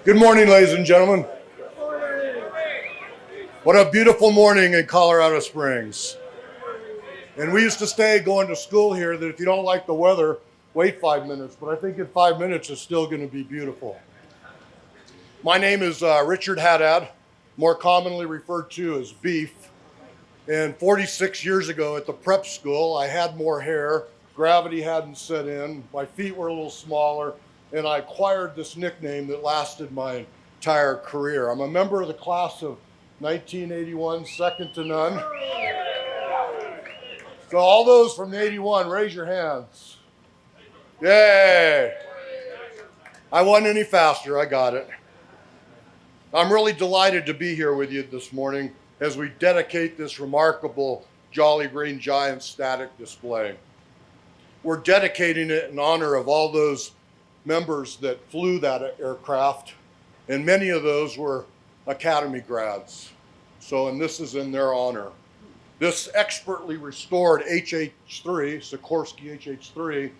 Good morning, ladies and gentlemen. What a beautiful morning in Colorado Springs. And we used to say going to school here that if you don't like the weather, wait 5 minutes. But I think in 5 minutes it's still going to be beautiful. My name is Richard Haddad, more commonly referred to as Beef. And 46 years ago at the prep school, I had more hair, gravity hadn't set in, my feet were a little smaller, and I acquired this nickname that lasted my entire career. I'm a member of the class of 1981, second to none. So all those from 81, raise your hands. Yay! I wasn't any faster, I got it. I'm really delighted to be here with you this morning as we dedicate this remarkable Jolly Green Giant static display. We're dedicating it in honor of all those members that flew that aircraft, and many of those were Academy grads. And this is in their honor. This expertly restored HH-3, Sikorsky HH-3,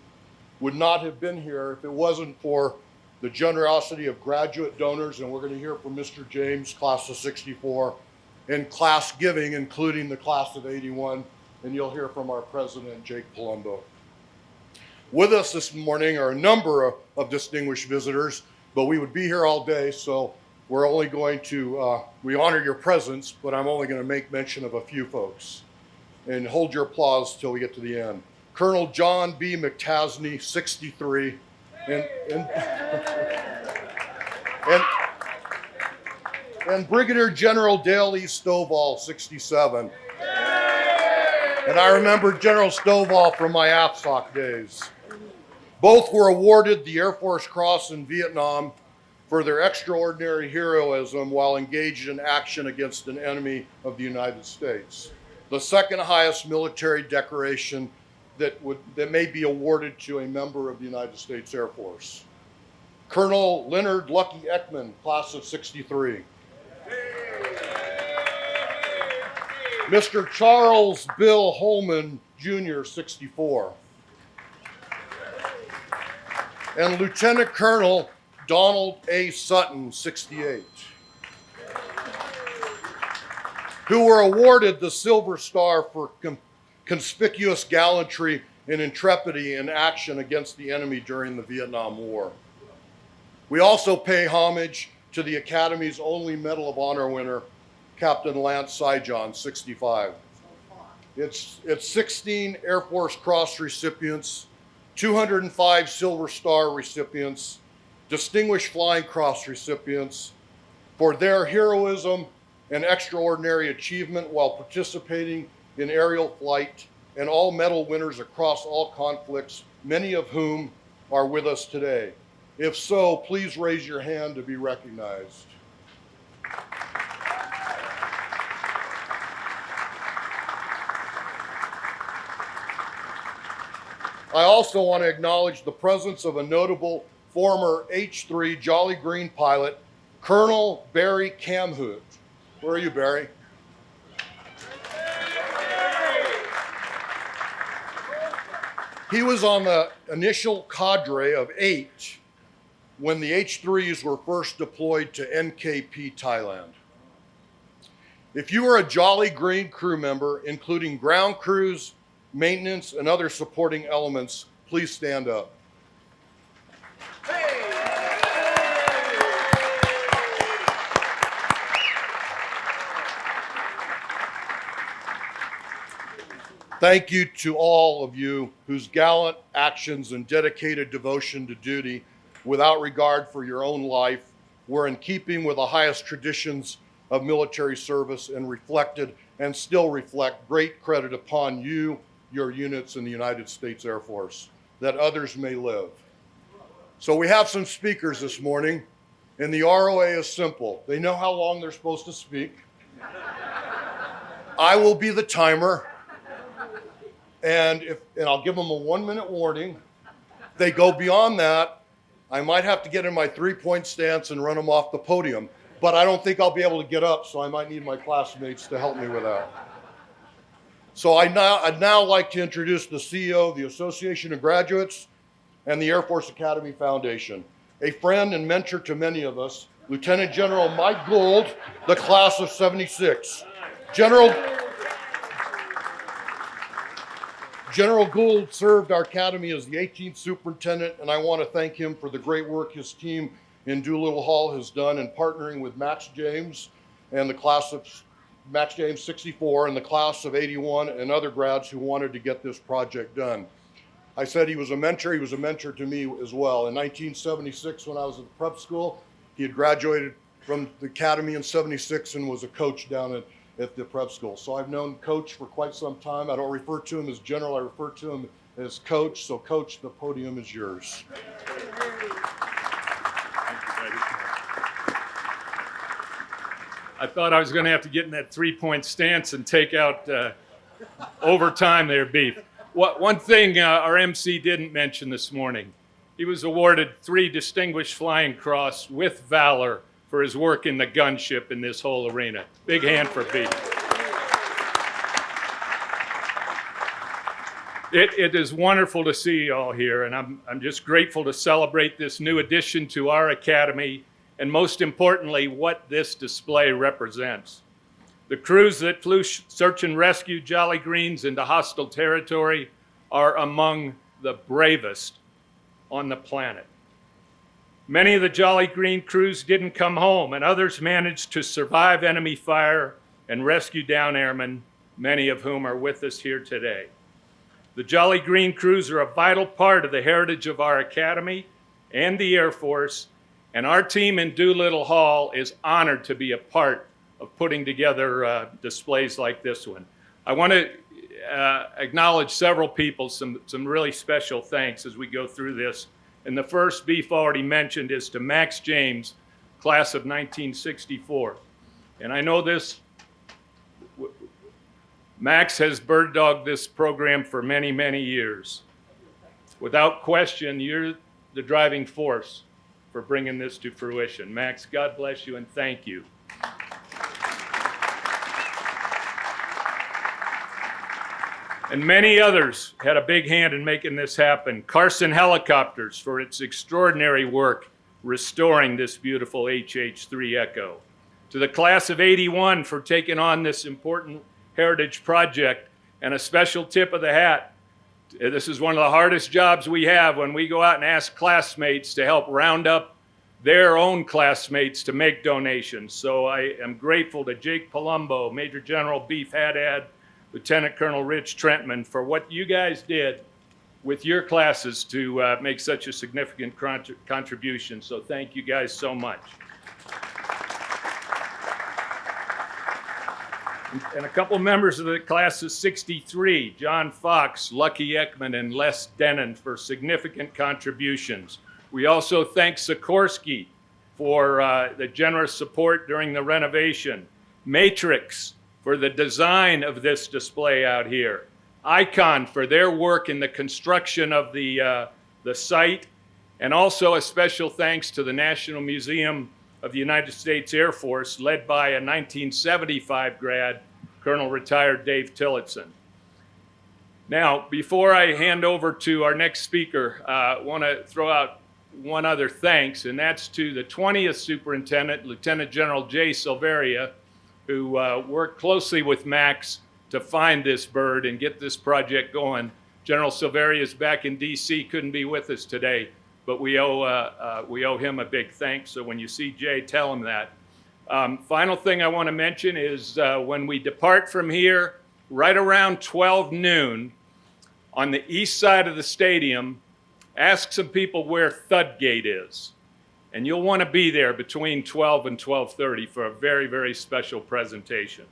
would not have been here if it wasn't for the generosity of graduate donors, and we're going to hear from Mr. James, class of 64, and class giving, including the class of 81, and you'll hear from our president, Jake Palumbo. With us this morning are a number of distinguished visitors, but we would be here all day, so we're only going to, we honor your presence, but I'm only going to make mention of a few folks. And hold your applause till we get to the end. Colonel John B. McTasney, 63, and Brigadier General Dale E. Stovall, 67. And I remember General Stovall from my AFSOC days. Both were awarded the Air Force Cross in Vietnam for their extraordinary heroism while engaged in action against an enemy of the United States. The second highest military decoration that may be awarded to a member of the United States Air Force. Colonel Leonard Lucky Ekman, class of 63. Mr. Charles Bill Holman, Jr., 64. And Lieutenant Colonel Donald A. Sutton, 68, who were awarded the Silver Star for conspicuous gallantry and intrepidity in action against the enemy during the Vietnam War. We also pay homage to the Academy's only Medal of Honor winner, Captain Lance Saijon, 65. It's 16 Air Force Cross recipients, 205 Silver Star recipients, Distinguished Flying Cross recipients for their heroism and extraordinary achievement while participating in aerial flight, and all medal winners across all conflicts, many of whom are with us today. If so, please raise your hand to be recognized. I also want to acknowledge the presence of a notable former H-3 Jolly Green pilot, Colonel Barry Kamhoot. Where are you, Barry? He was on the initial cadre of 8 when the H-3s were first deployed to NKP, Thailand. If you are a Jolly Green crew member, including ground crews, maintenance, and other supporting elements, please stand up. Thank you to all of you whose gallant actions and dedicated devotion to duty without regard for your own life were in keeping with the highest traditions of military service and reflected and still reflect great credit upon you, your units in the United States Air Force, that others may live. So we have some speakers this morning, and the ROA is simple. They know how long they're supposed to speak. I will be the timer. And I'll give them a 1-minute warning. If they go beyond that, I might have to get in my 3-point stance and run them off the podium. But I don't think I'll be able to get up, so I might need my classmates to help me with that. So I'd now like to introduce the CEO of the Association of Graduates and the Air Force Academy Foundation, a friend and mentor to many of us, Lieutenant General Mike Gould, the class of 76. General Gould served our academy as the 18th superintendent, and I want to thank him for the great work his team in Doolittle Hall has done in partnering with Max James and the class of Max James 64 and the class of 81 and other grads who wanted to get this project done. I said he was a mentor. He was a mentor to me as well. In 1976, when I was at the prep school, he had graduated from the academy in 76 and was a coach down at the prep school. So I've known Coach for quite some time. I don't refer to him as General, I refer to him as Coach. So Coach, the podium is yours. I thought I was going to have to get in that three-point stance and take out overtime there, Beef. One thing our MC didn't mention this morning, he was awarded 3 Distinguished Flying Cross with Valor for his work in the gunship in this whole arena. Big hand for Beef. It is wonderful to see you all here, and I'm just grateful to celebrate this new addition to our academy, and most importantly, what this display represents. The crews that flew search and rescue Jolly Greens into hostile territory are among the bravest on the planet. Many of the Jolly Green crews didn't come home, and others managed to survive enemy fire and rescue down airmen, many of whom are with us here today. The Jolly Green crews are a vital part of the heritage of our academy and the Air Force, and our team in Doolittle Hall is honored to be a part of putting together displays like this one. I want to acknowledge several people, some really special thanks as we go through this. And the first, Beef already mentioned, is to Max James, class of 1964. And I know this, Max has bird dogged this program for many, many years. Without question, you're the driving force for bringing this to fruition. Max, God bless you and thank you. And many others had a big hand in making this happen. Carson Helicopters for its extraordinary work restoring this beautiful HH-3 Echo. To the class of 81 for taking on this important heritage project, and a special tip of the hat. This is one of the hardest jobs we have when we go out and ask classmates to help round up their own classmates to make donations. So I am grateful to Jake Palumbo, Major General Beef Haddad, Lieutenant Colonel Rich Trentman for what you guys did with your classes to make such a significant contribution. So thank you guys so much. And a couple members of the class of 63, John Fox, Lucky Ekman, and Les Denon for significant contributions. We also thank Sikorsky for the generous support during the renovation, Matrix for the design of this display out here, Icon for their work in the construction of the site, and also a special thanks to the National Museum of the United States Air Force, led by a 1975 grad, Colonel retired Dave Tillotson. Now, before I hand over to our next speaker, I want to throw out one other thanks, and that's to the 20th Superintendent, Lieutenant General Jay Silveria, who worked closely with Max to find this bird and get this project going. General Silveria is back in DC, couldn't be with us today, but we owe him a big thanks. So when you see Jay, tell him that. Final thing I want to mention is when we depart from here, right around 12 noon, on the east side of the stadium, ask some people where Thudgate is. And you'll want to be there between 12 and 12:30 for a very, very special presentation.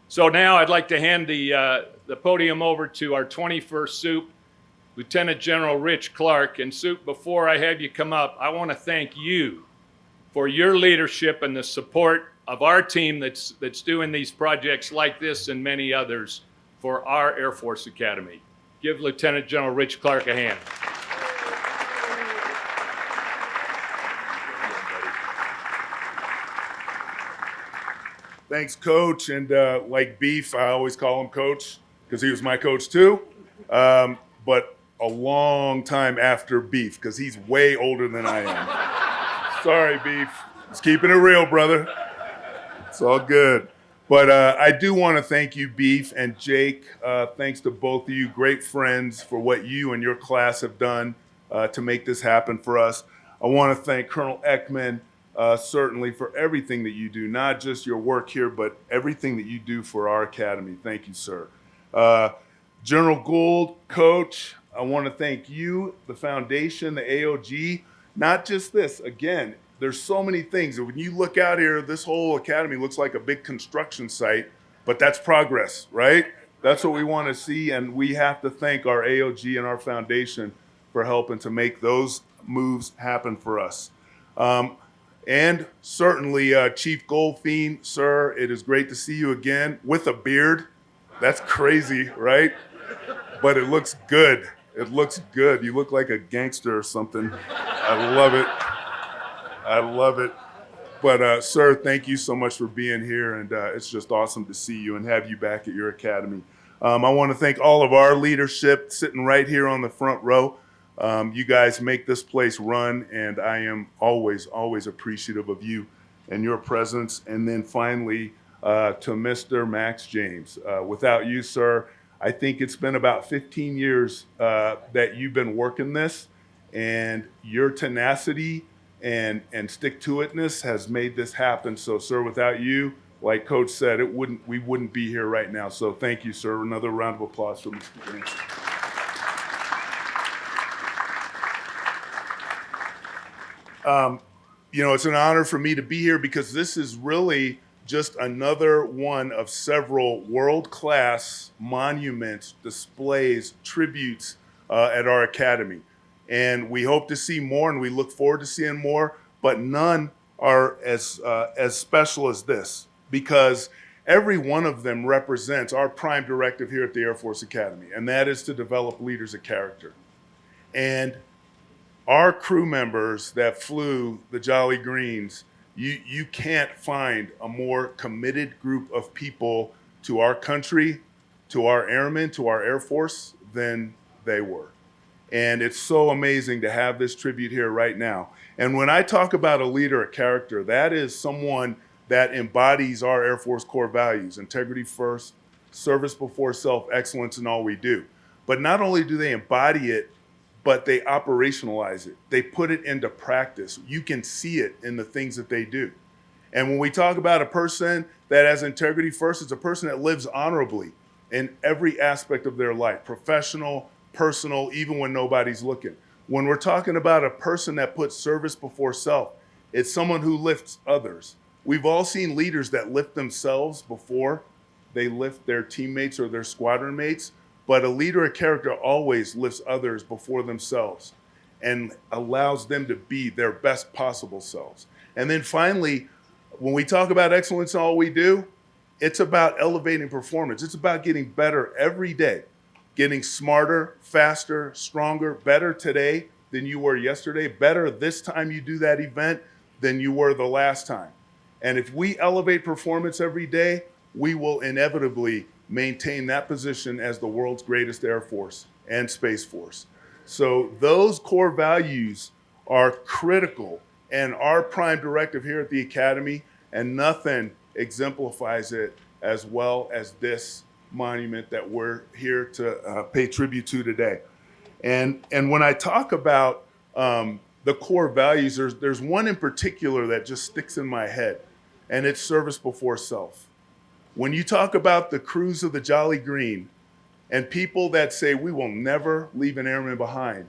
So now I'd like to hand the podium over to our 21st Sup, Lieutenant General Rich Clark. And Sup, before I have you come up, I want to thank you for your leadership and the support of our team that's doing these projects like this and many others for our Air Force Academy. Give Lieutenant General Rich Clark a hand. Thanks, Coach. And like Beef, I always call him Coach because he was my coach too. But a long time after Beef because he's way older than I am. Sorry, Beef. Just keeping it real, brother. It's all good. But I do want to thank you, Beef and Jake. Thanks to both of you, great friends, for what you and your class have done to make this happen for us. I want to thank Colonel Ekman, certainly, for everything that you do, not just your work here, but everything that you do for our academy. Thank you, sir. General Gould, Coach, I want to thank you, the foundation, the AOG, not just this. Again, there's so many things. When you look out here, this whole academy looks like a big construction site, but that's progress, right? That's what we want to see, and we have to thank our AOG and our foundation for helping to make those moves happen for us. And certainly, Chief Goldfein, sir, it is great to see you again with a beard. That's crazy, right? But it looks good. It looks good. You look like a gangster or something. I love it. I love it. But, sir, thank you so much for being here, and it's just awesome to see you and have you back at your academy. I want to thank all of our leadership sitting right here on the front row. You guys make this place run, and I am always, always appreciative of you and your presence. And then finally, to Mr. Max James. Without you, sir, I think it's been about 15 years that you've been working this, and your tenacity and stick-to-itness has made this happen. So, sir, without you, like Coach said, we wouldn't be here right now. So thank you, sir. Another round of applause for Mr. James. It's an honor for me to be here because this is really just another one of several world-class monuments, displays, tributes at our academy. And we hope to see more, and we look forward to seeing more, but none are as special as this, because every one of them represents our prime directive here at the Air Force Academy, and that is to develop leaders of character. And our crew members that flew the Jolly Greens, you can't find a more committed group of people to our country, to our airmen, to our Air Force than they were. And it's so amazing to have this tribute here right now. And when I talk about a leader of character, that is someone that embodies our Air Force core values: integrity first, service before self, excellence in all we do. But not only do they embody it, but they operationalize it. They put it into practice. You can see it in the things that they do. And when we talk about a person that has integrity first, it's a person that lives honorably in every aspect of their life, professional, personal, even when nobody's looking. When we're talking about a person that puts service before self, it's someone who lifts others. We've all seen leaders that lift themselves before they lift their teammates or their squadron mates, but a leader of character always lifts others before themselves and allows them to be their best possible selves. And then finally, when we talk about excellence in all we do, it's about elevating performance. It's about getting better every day, getting smarter, faster, stronger, better today than you were yesterday, better this time you do that event than you were the last time. And if we elevate performance every day, we will inevitably maintain that position as the world's greatest Air Force and Space Force. So those core values are critical and our prime directive here at the Academy, and nothing exemplifies it as well as this monument that we're here to pay tribute to today. And when I talk about the core values, there's one in particular that just sticks in my head, and it's service before self. When you talk about the crews of the Jolly Green and people that say we will never leave an airman behind,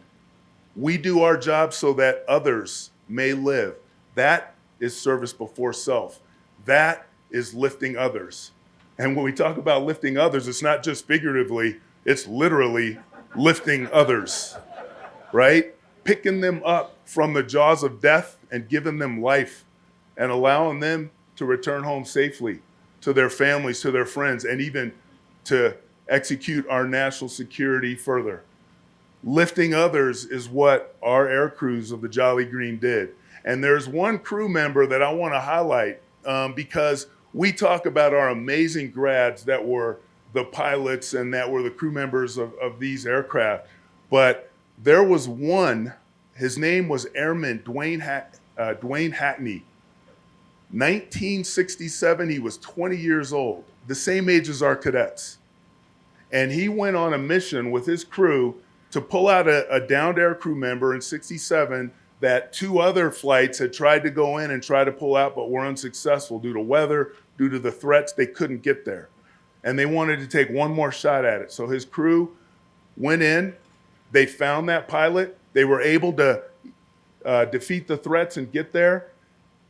we do our job so that others may live. That is service before self. That is lifting others. And when we talk about lifting others, it's not just figuratively, it's literally lifting others, right? Picking them up from the jaws of death and giving them life and allowing them to return home safely to their families, to their friends, and even to execute our national security further. Lifting others is what our air crews of the Jolly Green did. And there's one crew member that I want to highlight because we talk about our amazing grads that were the pilots and that were the crew members of these aircraft. But there was one, his name was Airman Dwayne Hackney. 1967, he was 20 years old, the same age as our cadets. And he went on a mission with his crew to pull out a downed air crew member in 67 that 2 other flights had tried to go in and try to pull out, but were unsuccessful due to weather, due to the threats. They couldn't get there. And they wanted to take one more shot at it. So his crew went in, they found that pilot, they were able to defeat the threats and get there.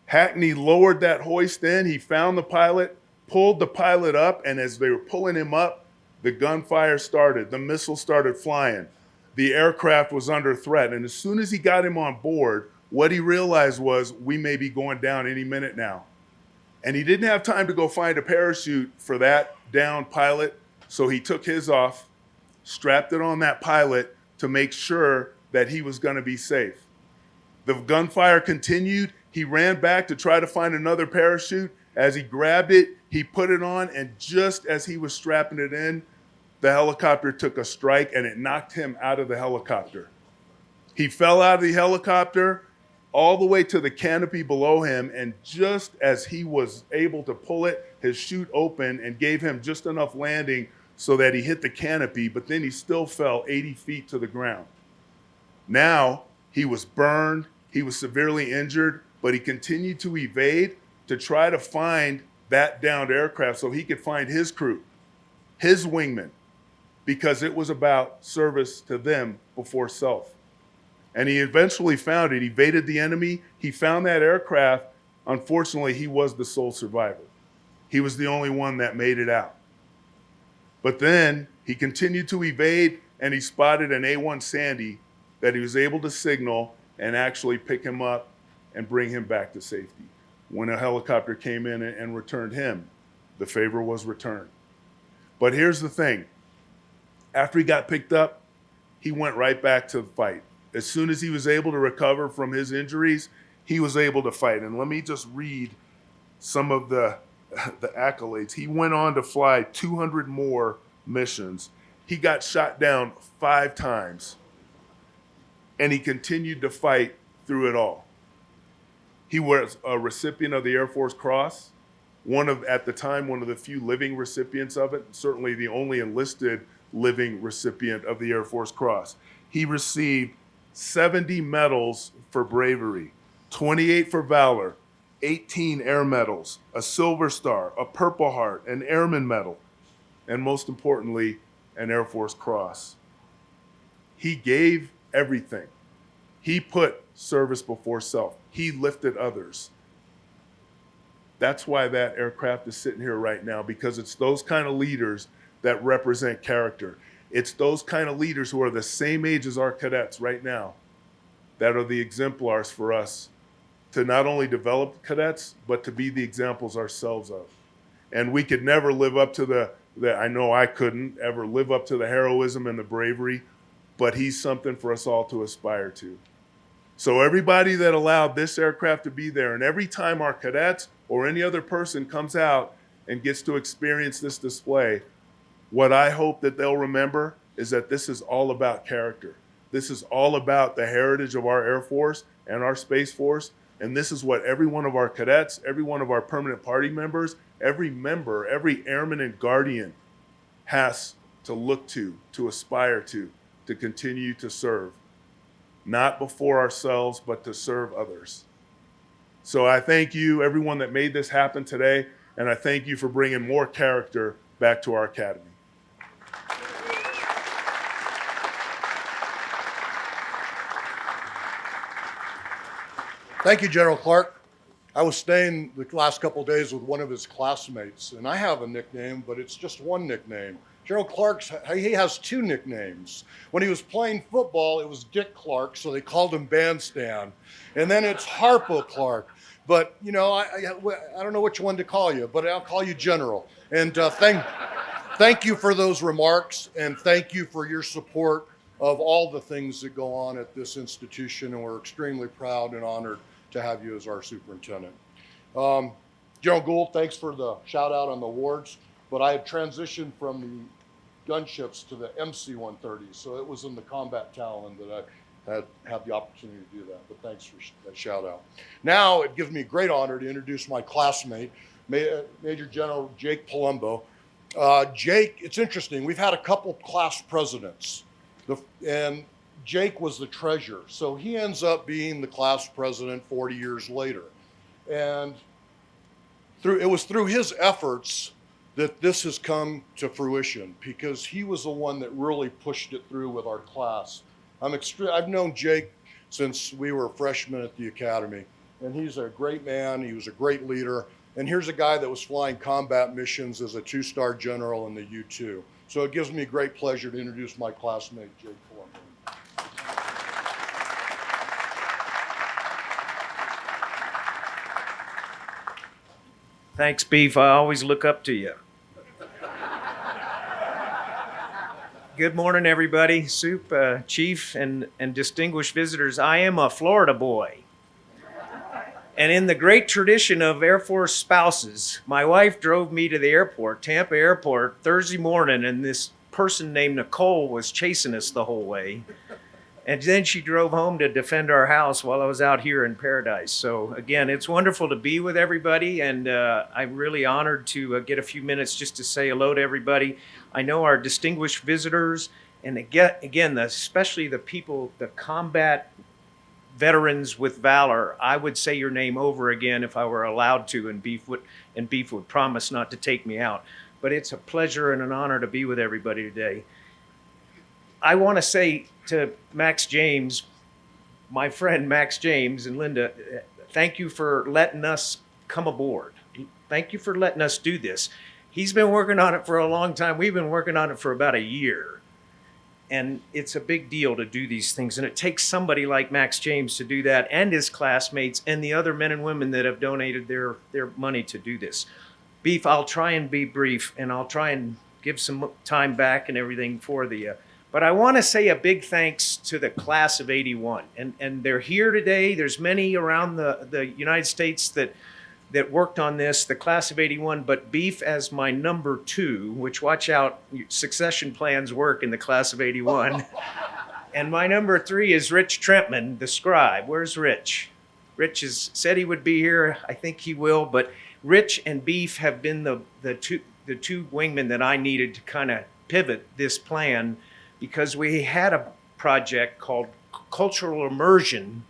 Hackney lowered that hoist in, he found the pilot, pulled the pilot up, and as they were pulling him up, the gunfire started, the missiles started flying. The aircraft was under threat, and as soon as he got him on board, what he realized was, we may be going down any minute now. And he didn't have time to go find a parachute for that downed pilot, so he took his off, strapped it on that pilot to make sure that he was going to be safe. The gunfire continued. He ran back to try to find another parachute. As he grabbed it, he put it on, and just as he was strapping it in, the helicopter took a strike and it knocked him out of the helicopter. He fell out of the helicopter all the way to the canopy below him, and just as he was able to pull it, his chute opened and gave him just enough landing so that he hit the canopy, but then he still fell 80 feet to the ground. Now he was burned, he was severely injured, but he continued to evade to try to find that downed aircraft so he could find his crew, his wingmen, because it was about service to them before self. And he eventually found it, evaded the enemy, he found that aircraft. Unfortunately, he was the sole survivor. He was the only one that made it out. But then he continued to evade, and he spotted an A-1 Sandy that he was able to signal and actually pick him up and bring him back to safety. When a helicopter came in and returned him, the favor was returned. But here's the thing. After he got picked up, he went right back to the fight. As soon as he was able to recover from his injuries, he was able to fight. And let me just read some of the accolades. He went on to fly 200 more missions. He got shot down 5 times, and he continued to fight through it all. He was a recipient of the Air Force Cross, at the time, one of the few living recipients of it, certainly the only enlisted living recipient of the Air Force Cross. He received 70 medals for bravery, 28 for valor, 18 air medals, a Silver Star, a Purple Heart, an Airman Medal, and most importantly, an Air Force Cross. He gave everything. He put service before self. He lifted others. That's why that aircraft is sitting here right now, because it's those kind of leaders that represent character. It's those kind of leaders who are the same age as our cadets right now that are the exemplars for us to not only develop cadets, but to be the examples ourselves of. And we could never live up to I know I couldn't ever live up to the heroism and the bravery, but he's something for us all to aspire to. So everybody that allowed this aircraft to be there, and every time our cadets or any other person comes out and gets to experience this display, what I hope that they'll remember is that this is all about character. This is all about the heritage of our Air Force and our Space Force, and this is what every one of our cadets, every one of our permanent party members, every member, every airman and guardian has to look to aspire to continue to serve. Not before ourselves, but to serve others. So I thank you, everyone that made this happen today, and I thank you for bringing more character back to our academy. Thank you, General Clark. I was staying the last couple of days with one of his classmates, and I have a nickname, but it's just one nickname. General Clark's, he has 2 nicknames. When he was playing football, it was Dick Clark, so they called him Bandstand. And then it's Harpo Clark. But, you know, I don't know which one to call you, but I'll call you General. And thank you for those remarks, and thank you for your support of all the things that go on at this institution, and we're extremely proud and honored to have you as our superintendent. General Gould, thanks for the shout out on the awards, but I had transitioned from the gunships to the MC-130, so it was in the combat talon that had the opportunity to do that, but thanks for that shout out. Now it gives me great honor to introduce my classmate, Major General Jake Palumbo. Jake, it's interesting, we've had a couple class presidents, and Jake was the treasurer, so he ends up being the class president 40 years later. And it was through his efforts that this has come to fruition, because he was the one that really pushed it through with our class. I've known Jake since we were freshmen at the academy, and he's a great man. He was a great leader. And here's a guy that was flying combat missions as a 2-star general in the U-2. So it gives me great pleasure to introduce my classmate, Jake Palumbo. Thanks, Beef. I always look up to you. Good morning, everybody. Soup, Chief, and distinguished visitors. I am a Florida boy. And in the great tradition of Air Force spouses, my wife drove me to the airport, Tampa Airport, Thursday morning, and this person named Nicole was chasing us the whole way. And then she drove home to defend our house while I was out here in paradise. So again, it's wonderful to be with everybody, and I'm really honored to get a few minutes just to say hello to everybody. I know our distinguished visitors, and again, especially the people, the combat veterans with valor. I would say your name over again if I were allowed to, and Beef would promise not to take me out. But it's a pleasure and an honor to be with everybody today. I want to say to Max James, my friend Max James and Linda, thank you for letting us come aboard. Thank you for letting us do this. He's been working on it for a long time. We've been working on it for about a year. And it's a big deal to do these things. And it takes somebody like Max James to do that, and his classmates and the other men and women that have donated their money to do this. Beef, I'll try and be brief, and I'll try and give some time back and everything for the... But I want to say a big thanks to the class of 81. And they're here today. There's many around the United States that worked on this, the class of 81, but Beef as my number 2, which, watch out, succession plans work in the class of 81. And my number 3 is Rich Trentman, the scribe. Where's Rich? Rich said he would be here. I think he will, but Rich and Beef have been the two wingmen that I needed to kind of pivot this plan, because we had a project called Cultural Immersion,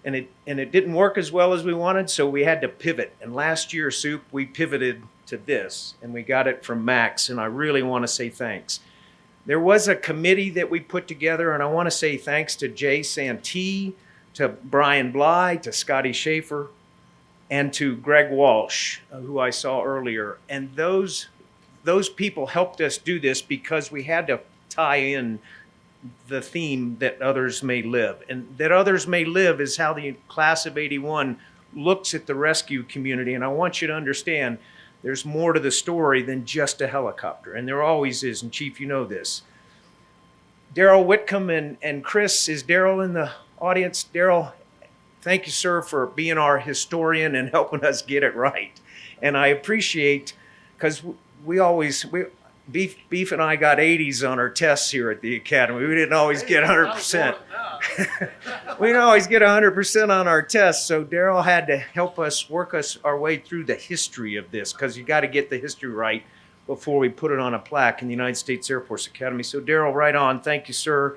and it didn't work as well as we wanted, so we had to pivot. And last year, Soup, we pivoted to this, and we got it from Max, and I really want to say thanks. There was a committee that we put together, and I want to say thanks to Jay Santee, to Brian Bly, to Scotty Schaefer, and to Greg Walsh, who I saw earlier. And those people helped us do this because we had to tie in the theme that others may live. And that others may live is how the class of 81 looks at the rescue community. And I want you to understand there's more to the story than just a helicopter. And there always is. And Chief, you know this. Daryl Whitcomb and Chris, is Daryl in the audience? Daryl, thank you, sir, for being our historian and helping us get it right. And I appreciate, because Beef and I got 80s on our tests here at the Academy. We didn't always get 100%. We didn't always get 100% on our tests, so Daryl had to help us work our way through the history of this, because you got to get the history right before we put it on a plaque in the United States Air Force Academy. So Daryl, right on. Thank you, sir.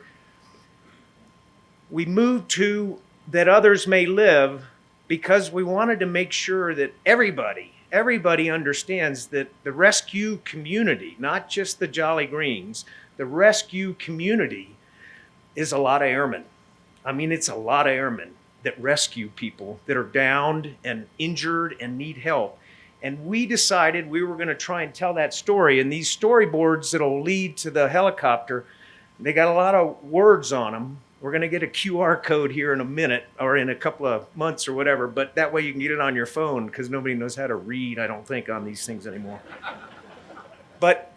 We moved to that others may live because we wanted to make sure that everybody understands that the rescue community, not just the Jolly Greens, the rescue community is a lot of airmen. I mean, it's a lot of airmen that rescue people that are downed and injured and need help. And we decided we were going to try and tell that story. And these storyboards that'll lead to the helicopter, they got a lot of words on them. We're going to get a QR code here in a minute or in a couple of months or whatever, but that way you can get it on your phone, because nobody knows how to read, I don't think, on these things anymore. But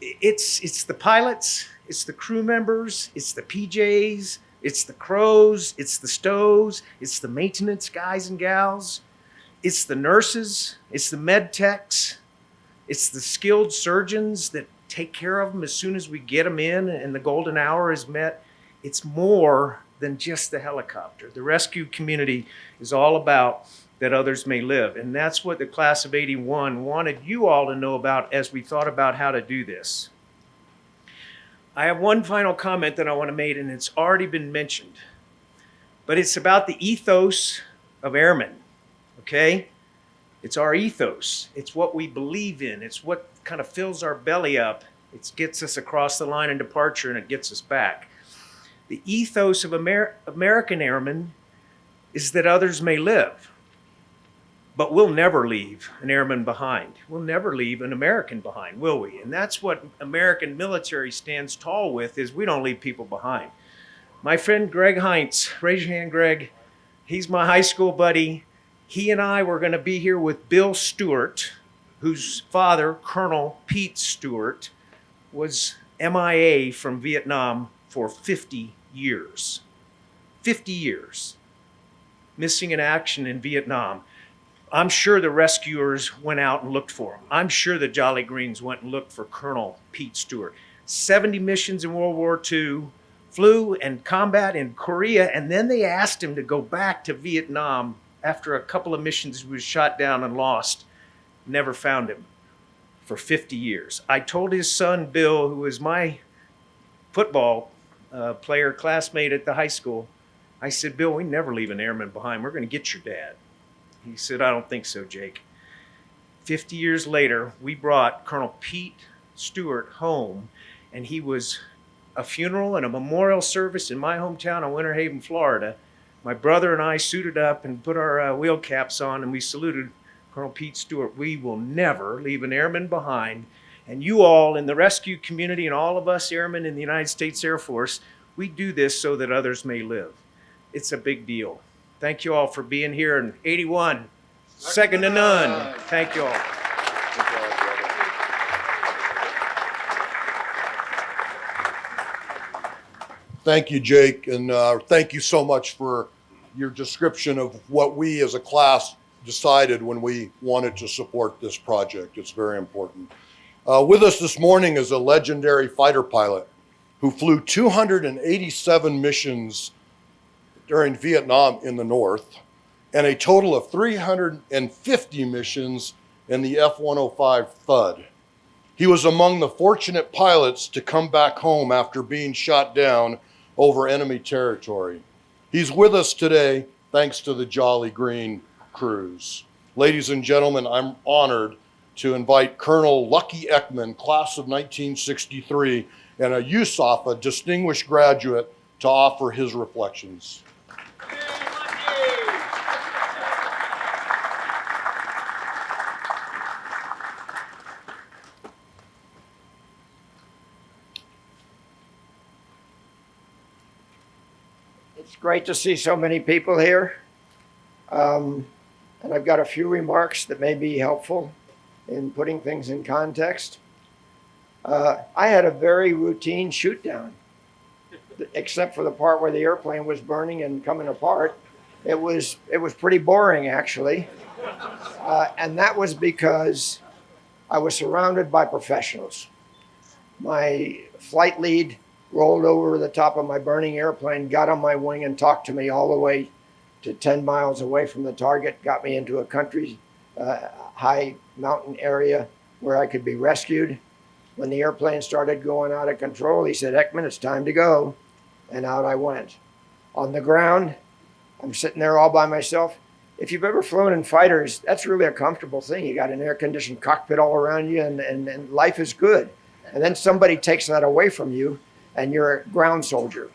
it's the pilots, it's the crew members, it's the PJs, it's the crows, it's the stows, it's the maintenance guys and gals, it's the nurses, it's the med techs, it's the skilled surgeons that take care of them as soon as we get them in and the golden hour is met. It's more than just the helicopter. The rescue community is all about that others may live. And that's what the class of 81 wanted you all to know about as we thought about how to do this. I have one final comment that I want to make, and it's already been mentioned. But it's about the ethos of airmen, okay? It's our ethos. It's what we believe in. It's what kind of fills our belly up. It gets us across the line of departure, and it gets us back. The ethos of American airmen is that others may live. But we'll never leave an airman behind. We'll never leave an American behind, will we? And that's what American military stands tall with, is we don't leave people behind. My friend Greg Heinz, raise your hand, Greg. He's my high school buddy. He and I were going to be here with Bill Stewart, whose father, Colonel Pete Stewart, was MIA from Vietnam for 50 years. 50 years. Missing in action in Vietnam. I'm sure the rescuers went out and looked for him. I'm sure the Jolly Greens went and looked for Colonel Pete Stewart. 70 missions in World War II, flew and combat in Korea, and then they asked him to go back to Vietnam after a couple of missions. He was shot down and lost. Never found him for 50 years. I told his son, Bill, who was my football player, classmate at the high school, I said, Bill, we never leave an airman behind. We're going to get your dad. He said, I don't think so, Jake. 50 years later, we brought Colonel Pete Stewart home, and he was a funeral and a memorial service in my hometown of Winter Haven, Florida. My brother and I suited up and put our wheel caps on, and we saluted Colonel Pete Stewart. We will never leave an airman behind. And you all in the rescue community and all of us airmen in the United States Air Force, we do this so that others may live. It's a big deal. Thank you all for being here in 81. Second to none. Thank you all. Thank you, Jake, and thank you so much for your description of what we as a class decided when we wanted to support this project. It's very important. With us this morning is a legendary fighter pilot who flew 287 missions during Vietnam in the North, and a total of 350 missions in the F-105 Thud. He was among the fortunate pilots to come back home after being shot down over enemy territory. He's with us today thanks to the Jolly Green crews. Ladies and gentlemen, I'm honored to invite Colonel Lucky Ekman, class of 1963, and a USAFA distinguished graduate to offer his reflections. It's great to see so many people here. And I've got a few remarks that may be helpful in putting things in context. I had a very routine shoot down, except for the part where the airplane was burning and coming apart. It was pretty boring, actually. And that was because I was surrounded by professionals. My flight lead rolled over the top of my burning airplane, got on my wing and talked to me all the way to 10 miles away from the target, got me into a country high mountain area where I could be rescued. When the airplane started going out of control, he said, Ekman, it's time to go. And out I went. On the ground, I'm sitting there all by myself. If you've ever flown in fighters, that's really a comfortable thing. You got an air-conditioned cockpit all around you, and life is good. And then somebody takes that away from you, and you're a ground soldier.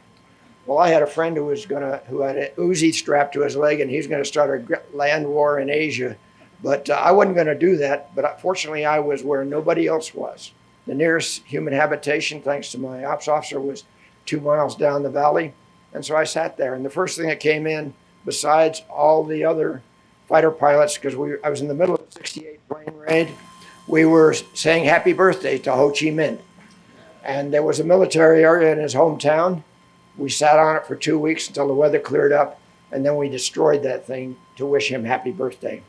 Well, I had a friend who had an Uzi strapped to his leg, and he's going to start a land war in Asia. But I wasn't going to do that. But fortunately, I was where nobody else was. The nearest human habitation, thanks to my ops officer, was 2 miles down the valley. And so I sat there. And the first thing that came in, besides all the other fighter pilots, because I was in the middle of the 68 plane raid, we were saying happy birthday to Ho Chi Minh. And there was a military area in his hometown. We sat on it for 2 weeks until the weather cleared up, and then we destroyed that thing to wish him happy birthday.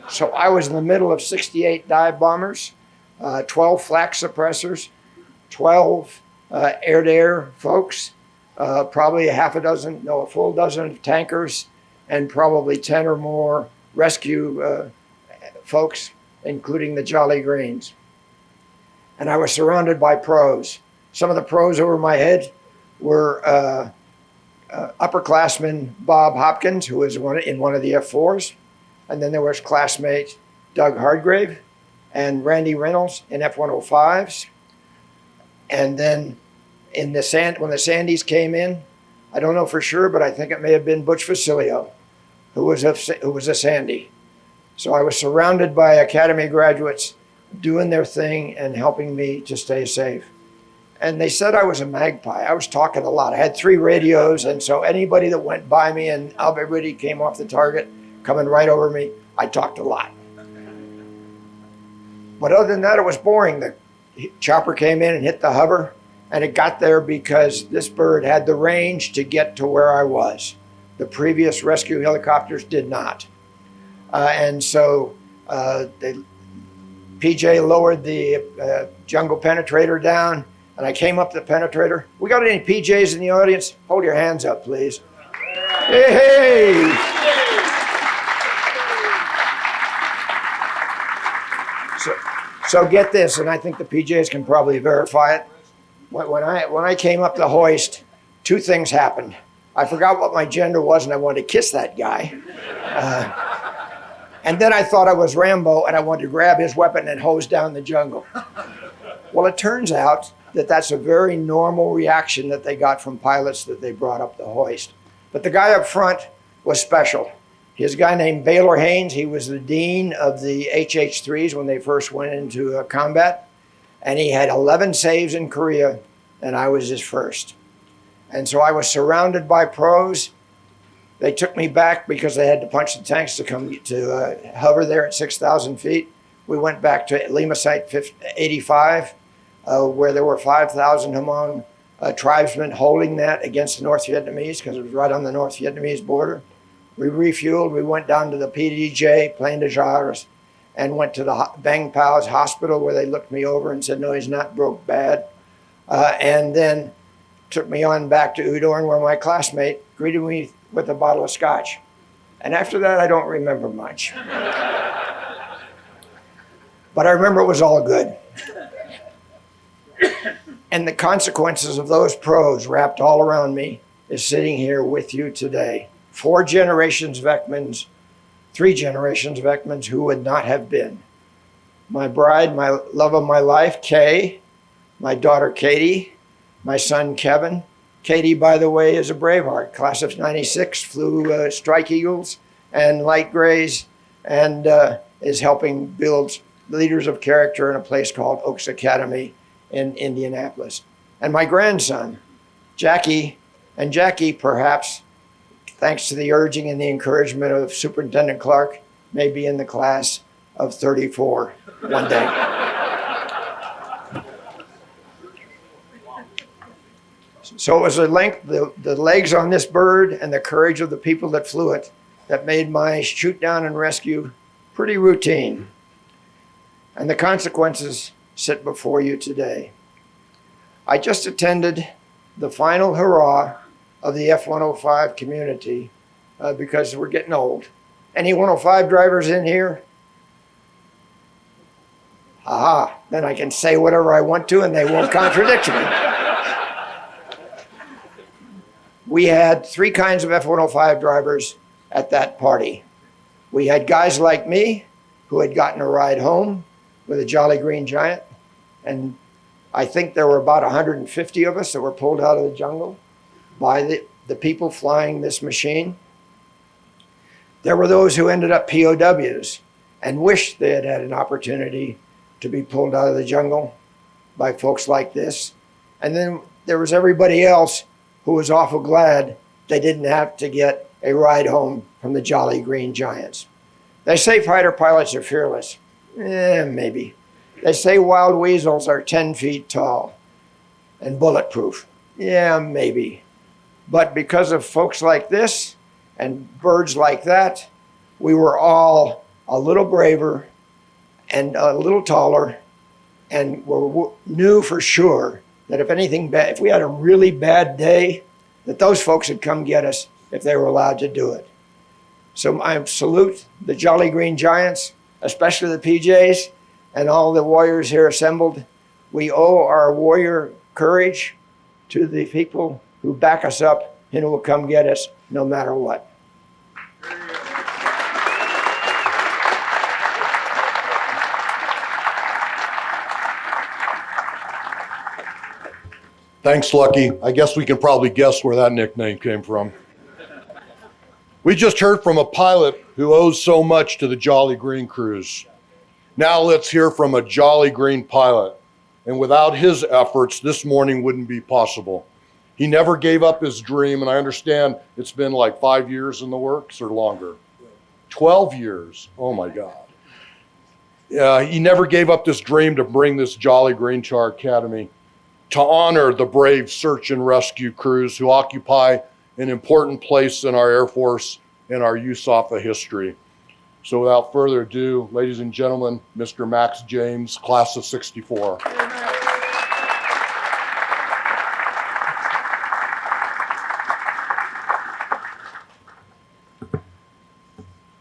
So I was in the middle of 68 dive bombers, 12 flak suppressors, 12 air-to-air folks, probably a full dozen tankers, and probably 10 or more rescue folks, including the Jolly Greens. And I was surrounded by pros. Some of the pros over my head were upperclassman Bob Hopkins, who was in one of the F4s. And then there was classmate Doug Hardgrave and Randy Reynolds in F-105s. And then when the Sandys came in, I don't know for sure, but I think it may have been Butch Facilio, who was a Sandy. So I was surrounded by Academy graduates doing their thing and helping me to stay safe. And they said I was a magpie. I was talking a lot. I had 3 radios, and so anybody that went by me and everybody came off the target, coming right over me, I talked a lot. But other than that, it was boring. The chopper came in and hit the hover, and it got there because this bird had the range to get to where I was. The previous rescue helicopters did not. And so PJ lowered the jungle penetrator down, and I came up the penetrator. We got any PJs in the audience? Hold your hands up, please. Hey! So get this, and I think the PJs can probably verify it. When I came up the hoist, 2 things happened. I forgot what my gender was, and I wanted to kiss that guy. And then I thought I was Rambo, and I wanted to grab his weapon and hose down the jungle. Well, it turns out that that's a very normal reaction that they got from pilots that they brought up the hoist. But the guy up front was special. His guy named Baylor Haynes, he was the dean of the HH-3Es when they first went into combat. And he had 11 saves in Korea, and I was his first. And so I was surrounded by pros. They took me back because they had to punch the tanks to come to hover there at 6,000 feet. We went back to Lima Site 85, where there were 5,000 Hmong tribesmen holding that against the North Vietnamese because it was right on the North Vietnamese border. We refueled. We went down to the PDJ, Plain de Jars, and went to the Bang Pao's hospital where they looked me over and said, no, he's not broke bad. And then took me on back to Udorn where my classmate greeted me with a bottle of scotch. And after that, I don't remember much. But I remember it was all good. And the consequences of those pros wrapped all around me is sitting here with you today. 4 generations of Ekmans, 3 generations of Ekmans who would not have been. My bride, my love of my life, Kay, my daughter Katie, my son Kevin. Katie, by the way, is a Braveheart, class of '96, flew Strike Eagles and Light Grays, and is helping build leaders of character in a place called Oaks Academy in Indianapolis. And my grandson, Jackie, and Jackie perhaps, thanks to the urging and the encouragement of Superintendent Clark, may be in the class of 34 one day. So it was the legs on this bird and the courage of the people that flew it that made my shoot down and rescue pretty routine. And the consequences sit before you today. I just attended the final hurrah of the F-105 community because we're getting old. Any 105 drivers in here? Aha, then I can say whatever I want to and they won't contradict me. We had 3 kinds of F-105 drivers at that party. We had guys like me who had gotten a ride home with a Jolly Green Giant, and I think there were about 150 of us that were pulled out of the jungle by the people flying this machine. There were those who ended up POWs and wished they had had an opportunity to be pulled out of the jungle by folks like this. And then there was everybody else who was awful glad they didn't have to get a ride home from the Jolly Green Giants. They say fighter pilots are fearless. Maybe. They say wild weasels are 10 feet tall and bulletproof. Yeah, maybe. But because of folks like this and birds like that, we were all a little braver and a little taller, and knew for sure that if anything bad, if we had a really bad day, that those folks would come get us if they were allowed to do it. So I salute the Jolly Green Giants, especially the PJs and all the warriors here assembled. We owe our warrior courage to the people who back us up and who will come get us no matter what. Thanks, Lucky. I guess we can probably guess where that nickname came from. We just heard from a pilot who owes so much to the Jolly Green crews. Now let's hear from a Jolly Green pilot. And without his efforts, this morning wouldn't be possible. He never gave up his dream, and I understand it's been like 5 years in the works or longer. 12 years. Oh my God. He never gave up this dream to bring this Jolly Green to our academy, to honor the brave search and rescue crews who occupy an important place in our Air Force and our USAFA history. So without further ado, ladies and gentlemen, Mr. Max James, class of 64.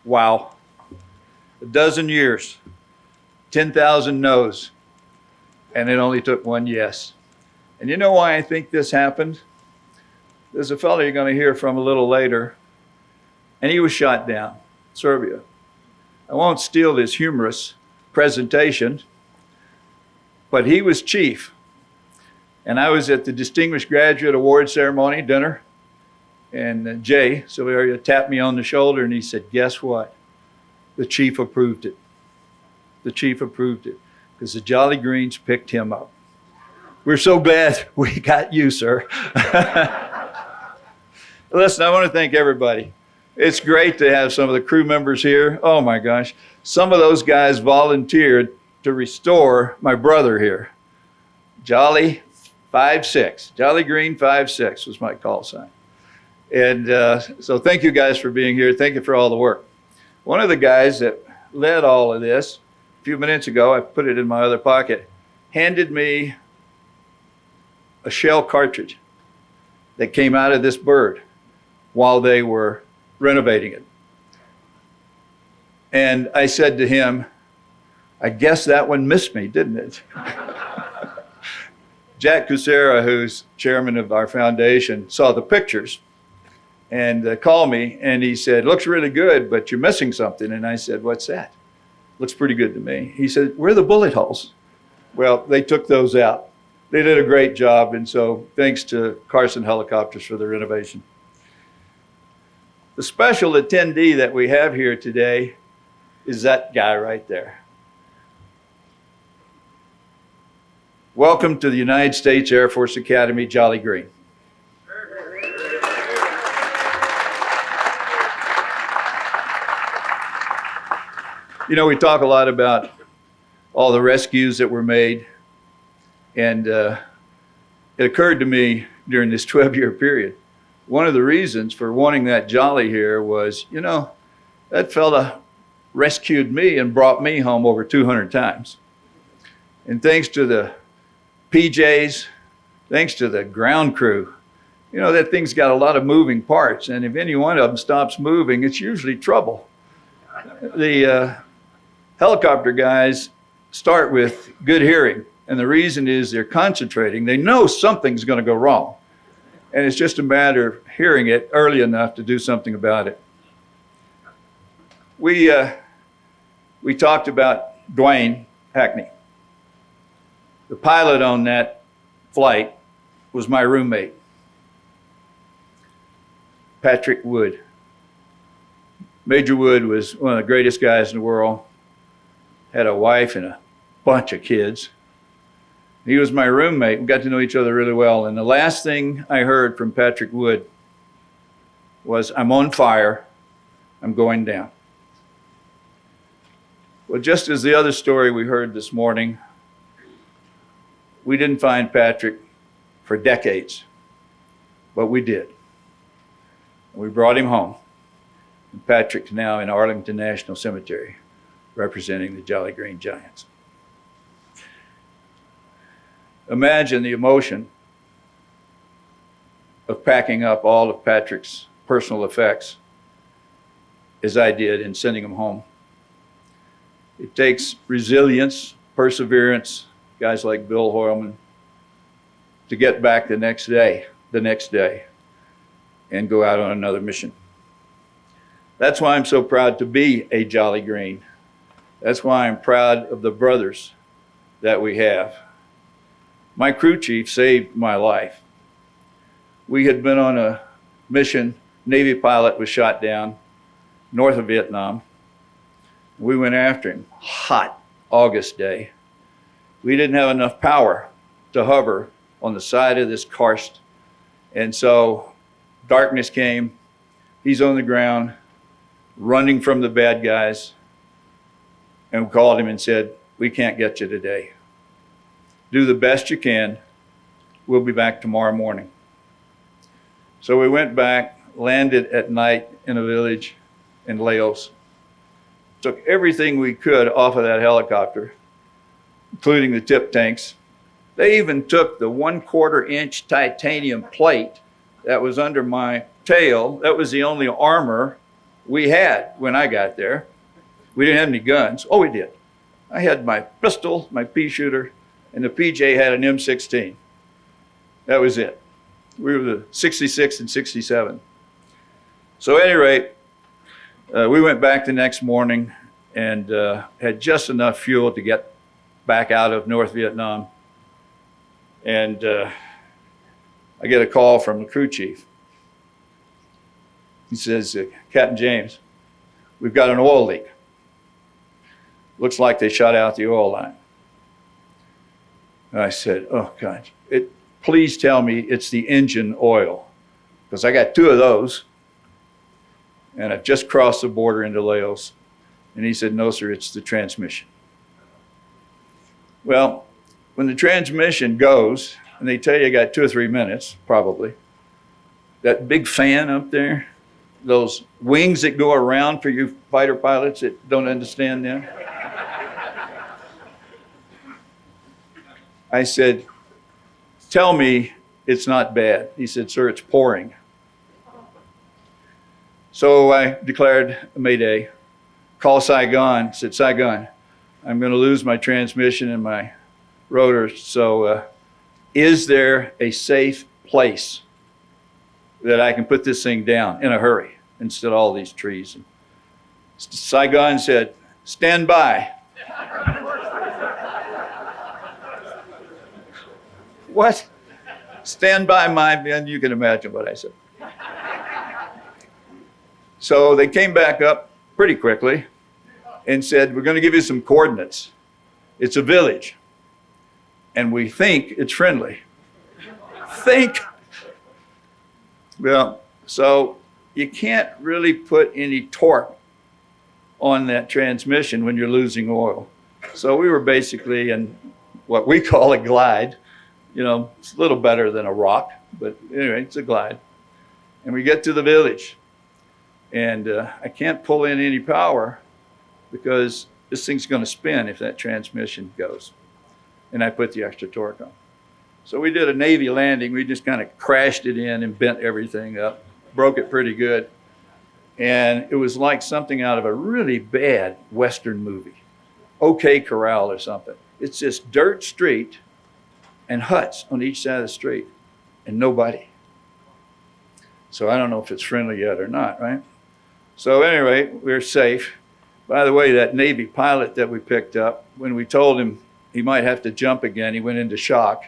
Wow. A dozen years, 10,000 no's, and it only took one yes. And you know why I think this happened? There's a fellow you're going to hear from a little later, and he was shot down, Serbia. I won't steal his humorous presentation, but he was chief. And I was at the Distinguished Graduate Award Ceremony dinner, and Jay Silveria tapped me on the shoulder and he said, guess what? The chief approved it. The chief approved it because the Jolly Greens picked him up. We're so glad we got you, sir. Listen, I want to thank everybody. It's great to have some of the crew members here. Oh my gosh. Some of those guys volunteered to restore my brother here. Jolly 5'6". Jolly Green 5'6" was my call sign. And so thank you guys for being here. Thank you for all the work. One of the guys that led all of this, a few minutes ago, I put it in my other pocket, handed me a shell cartridge that came out of this bird while they were renovating it. And I said to him, I guess that one missed me, didn't it? Jack Kucera, who's chairman of our foundation, saw the pictures and called me and he said, looks really good, but you're missing something. And I said, what's that? Looks pretty good to me. He said, where are the bullet holes? Well, they took those out. They did a great job. And so thanks to Carson Helicopters for the renovation. The special attendee that we have here today is that guy right there. Welcome to the United States Air Force Academy, Jolly Green. You know, we talk a lot about all the rescues that were made, and it occurred to me during this 12-year period, one of the reasons for wanting that Jolly here was, you know, that fella rescued me and brought me home over 200 times. And thanks to the PJs, thanks to the ground crew, you know, that thing's got a lot of moving parts, and if any one of them stops moving, it's usually trouble. The helicopter guys start with good hearing, and the reason is they're concentrating. They know something's going to go wrong, and it's just a matter of hearing it early enough to do something about it. We talked about Dwayne Hackney. The pilot on that flight was my roommate, Patrick Wood. Major Wood was one of the greatest guys in the world, had a wife and a bunch of kids. He was my roommate. We got to know each other really well. And the last thing I heard from Patrick Wood was, I'm on fire, I'm going down. Well, just as the other story we heard this morning, we didn't find Patrick for decades, but we did. We brought him home. And Patrick's now in Arlington National Cemetery, representing the Jolly Green Giants. Imagine the emotion of packing up all of Patrick's personal effects as I did in sending him home. It takes resilience, perseverance, guys like Bill Hoylman, to get back the next day, and go out on another mission. That's why I'm so proud to be a Jolly Green. That's why I'm proud of the brothers that we have. My crew chief saved my life. We had been on a mission, Navy pilot was shot down north of Vietnam. We went after him, hot August day. We didn't have enough power to hover on the side of this karst. And so darkness came, he's on the ground, running from the bad guys, and we called him and said, we can't get you today. Do the best you can. We'll be back tomorrow morning. So we went back, landed at night in a village in Laos, took everything we could off of that helicopter, including the tip tanks. They even took the 1/4 inch titanium plate that was under my tail. That was the only armor we had when I got there. We didn't have any guns. Oh, we did. I had my pistol, my pea shooter, and the PJ had an M16. That was it. We were the 66 and 67. So at any rate, we went back the next morning and had just enough fuel to get back out of North Vietnam. And I get a call from the crew chief. He says, Captain James, we've got an oil leak. Looks like they shot out the oil line. And I said, oh God, please tell me it's the engine oil, because I got 2 of those. And I've just crossed the border into Laos. And he said, no, sir, it's the transmission. Well, when the transmission goes, and they tell you got 2 or 3 minutes, probably, that big fan up there, those wings that go around for you fighter pilots that don't understand that. I said, tell me it's not bad. He said, sir, it's pouring. So I declared a mayday, called Saigon, said, Saigon, I'm going to lose my transmission and my rotor. So is there a safe place that I can put this thing down in a hurry instead of all these trees? And Saigon said, stand by. What? Stand by, my men. You can imagine what I said. So they came back up pretty quickly and said, we're going to give you some coordinates. It's a village, and we think it's friendly. Think. Well, so you can't really put any torque on that transmission when you're losing oil. So we were basically in what we call a glide. You know, it's a little better than a rock, but anyway, it's a glide. And we get to the village, and I can't pull in any power because this thing's going to spin if that transmission goes. And I put the extra torque on. So we did a Navy landing. We just kind of crashed it in and bent everything up, broke it pretty good. And it was like something out of a really bad Western movie, OK Corral or something. It's this dirt street and huts on each side of the street and nobody. So I don't know if it's friendly yet or not, right? So anyway, we're safe. By the way, that Navy pilot that we picked up, when we told him he might have to jump again, he went into shock.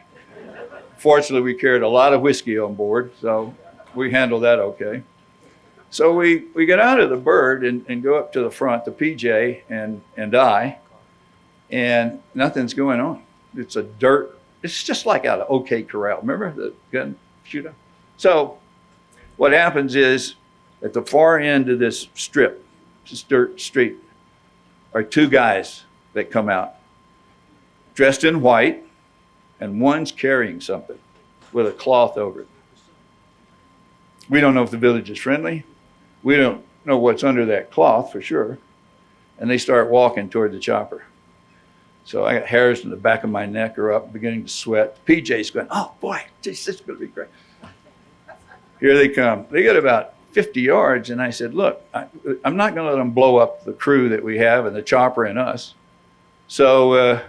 Fortunately, we carried a lot of whiskey on board, so we handled that okay. So we get out of the bird and go up to the front, the PJ and I, and nothing's going on. It's a dirt, it's just like out of OK Corral. Remember the gun shooter? So what happens is at the far end of this strip, this dirt street, are 2 guys that come out dressed in white, and one's carrying something with a cloth over it. We don't know if the village is friendly. We don't know what's under that cloth for sure. And they start walking toward the chopper. So I got hairs in the back of my neck are up, beginning to sweat. PJ's going, oh boy, geez, this is going to be great. Here they come. They get about 50 yards, and I said, look, I'm not going to let them blow up the crew that we have and the chopper and us. So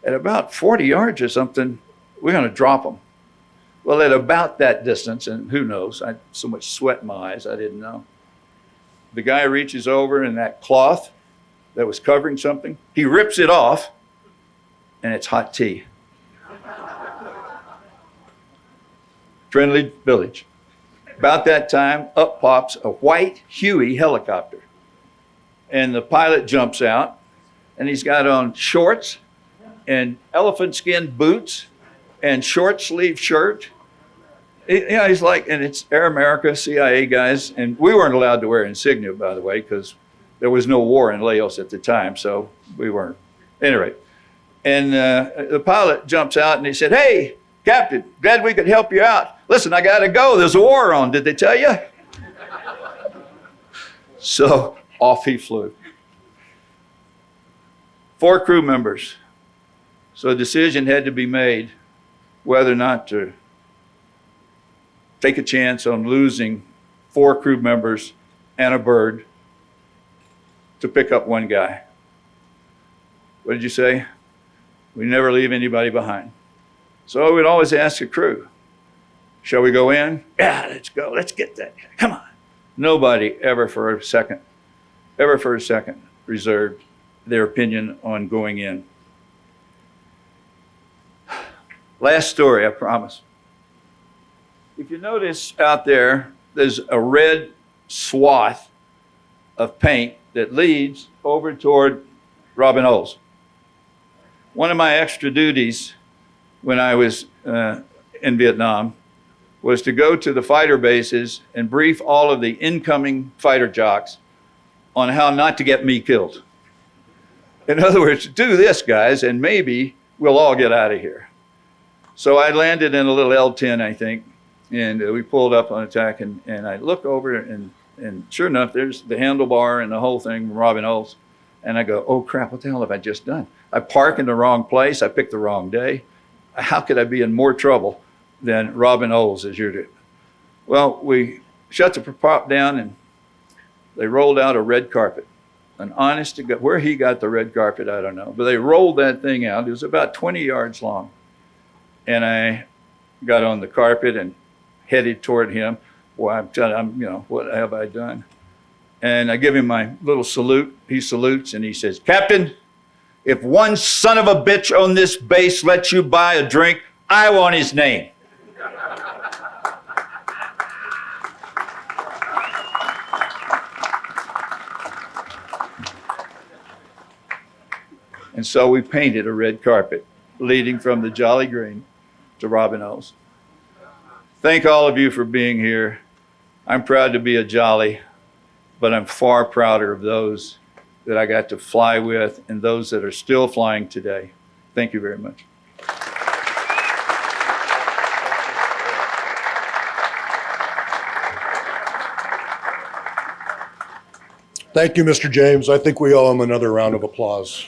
at about 40 yards or something, we're going to drop them. Well, at about that distance, and who knows, I had so much sweat in my eyes, I didn't know. The guy reaches over, and that cloth that was covering something, he rips it off, and it's hot tea. Friendly village. About that time, up pops a white Huey helicopter. And the pilot jumps out, and he's got on shorts and elephant skin boots and short sleeve shirt. He's like, and it's Air America, CIA guys, and we weren't allowed to wear insignia, by the way, because there was no war in Laos at the time, so we weren't. Anyway, and the pilot jumps out and he said, hey, Captain, glad we could help you out. Listen, I gotta go, there's a war on, did they tell you? So off he flew. 4 crew members. So a decision had to be made whether or not to take a chance on losing 4 crew members and a bird to pick up 1 guy. What did you say? We never leave anybody behind. So we'd always ask the crew, shall we go in? Yeah, let's go. Let's get that guy. Come on. Nobody ever for a second reserved their opinion on going in. Last story, I promise. If you notice out there, there's a red swath of paint that leads over toward Robin Olds. One of my extra duties when I was in Vietnam was to go to the fighter bases and brief all of the incoming fighter jocks on how not to get me killed. In other words, do this, guys, and maybe we'll all get out of here. So I landed in a little L-10, I think, and we pulled up on attack, and I look over, and sure enough, there's the handlebar and the whole thing from Robin Olds. And I go, oh crap, what the hell have I just done? I park in the wrong place, I picked the wrong day. How could I be in more trouble than Robin Olds as you do? Well, we shut the prop down, and they rolled out a red carpet. An honest to God, where he got the red carpet, I don't know. But they rolled that thing out. It was about 20 yards long. And I got on the carpet and headed toward him. Well, I'm telling him, what have I done? And I give him my little salute. He salutes and he says, Captain, if one son of a bitch on this base lets you buy a drink, I want his name. And so we painted a red carpet leading from the Jolly Green to Robin Olds. Thank all of you for being here. I'm proud to be a Jolly, but I'm far prouder of those that I got to fly with and those that are still flying today. Thank you very much. Thank you, Mr. James. I think we owe him another round of applause.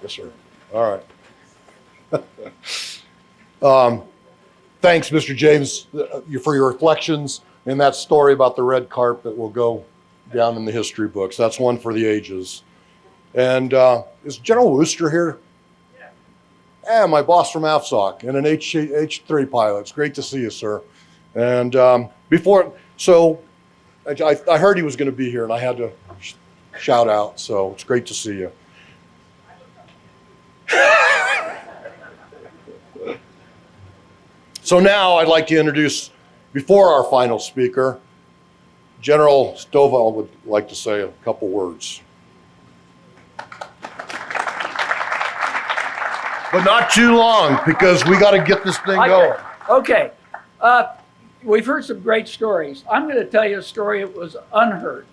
Yes, sir. All right. Thanks, Mr. James, for your reflections and that story about the red carpet will go down in the history books. That's one for the ages. And is General Wooster here? Yeah, my boss from AFSOC and an HH-3E pilot. It's great to see you, sir. And I heard he was going to be here, and I had to shout out, so it's great to see you. So now I'd like to introduce, before our final speaker, General Stovall would like to say a couple words. But not too long, because we got to get this thing going. Okay. We've heard some great stories. I'm going to tell you a story that was unheard.